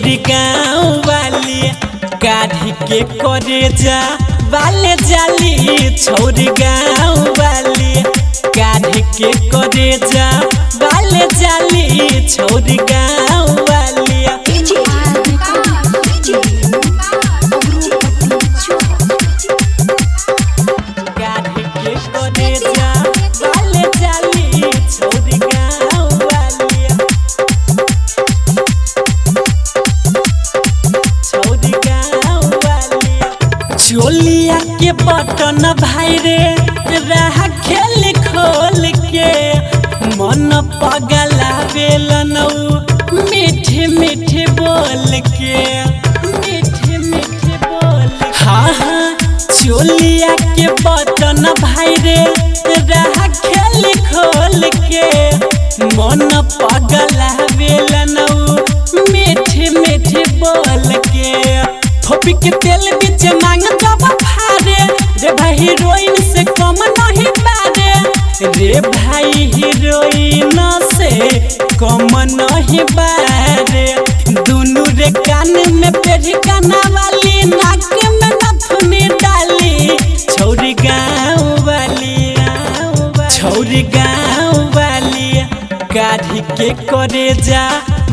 छौरी गाँव वाली काढ़ी के करे जा वाले जाली छौरी गाँव वाली काढ़ी के करे जा वाले जाली छौरी गाँव वाली चोलिया के बटन भाई रे रह खेल खोल के मन पगला बेलनौ मीठे मीठे बोल के मीठे मीठे बोल हाँ हाँ चोलिया के बटन भाई रे रह खेल खोल के मन पगला बेलनौ मीठे मीठे बोल के थोपी के तेल बीच मांग जब फारे रे भाई हीरोइन से कम नहीं बारे रे भाई हीरोइन से कम नहीं बारे दोनों रे कान में पेढ़ी काना वाली नाक में नथुनी डाली छौरी गाँव वाली छौरी गाँव वाली काढ़ी के करे जा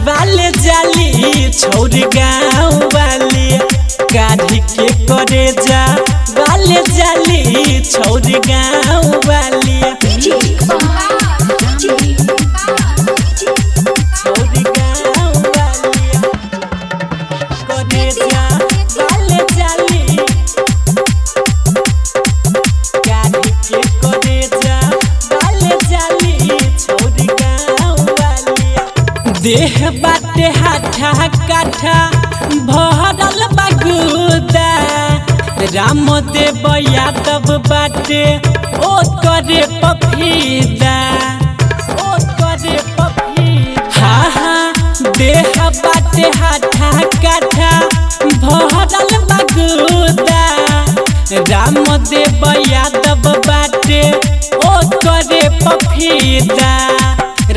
वाले जाली छौरी गाँव वाली काढ़ी के करे जा वाले जाली छौरी गाँव वाली छौरी गाँव वाली करे जा वाले जाली काढ़ी के करे जा वाले जाली छौरी गाँव वाली देह बाटे हाथा काठा भरल बगुदा राम देव यादव बाटे ओ करे पफीदा ओ करे पफीदा हाँ हाँ देह बाटे हाथा काठा भरल बगुदा राम देव यादव बाटे ओ करे पफीदा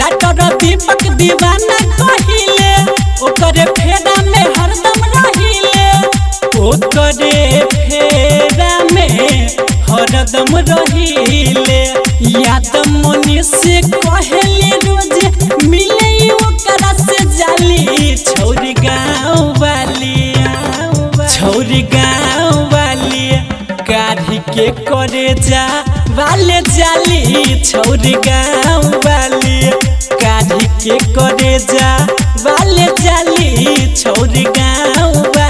राटर दीपक दीवाना कहिले ओकरे फेरा में हरदम रहिले ओकरे फेरा में हरदम रहिले यादव मनी से कहले रोज मिले ओकरा से जाली छौरी गाँव वाली छौरी गाँव वाली काढ़ी के करे जा वाले जाली छौरी गाँव वाली काढ़ी के करे जा वाले जाली छौरी गाँव वाली।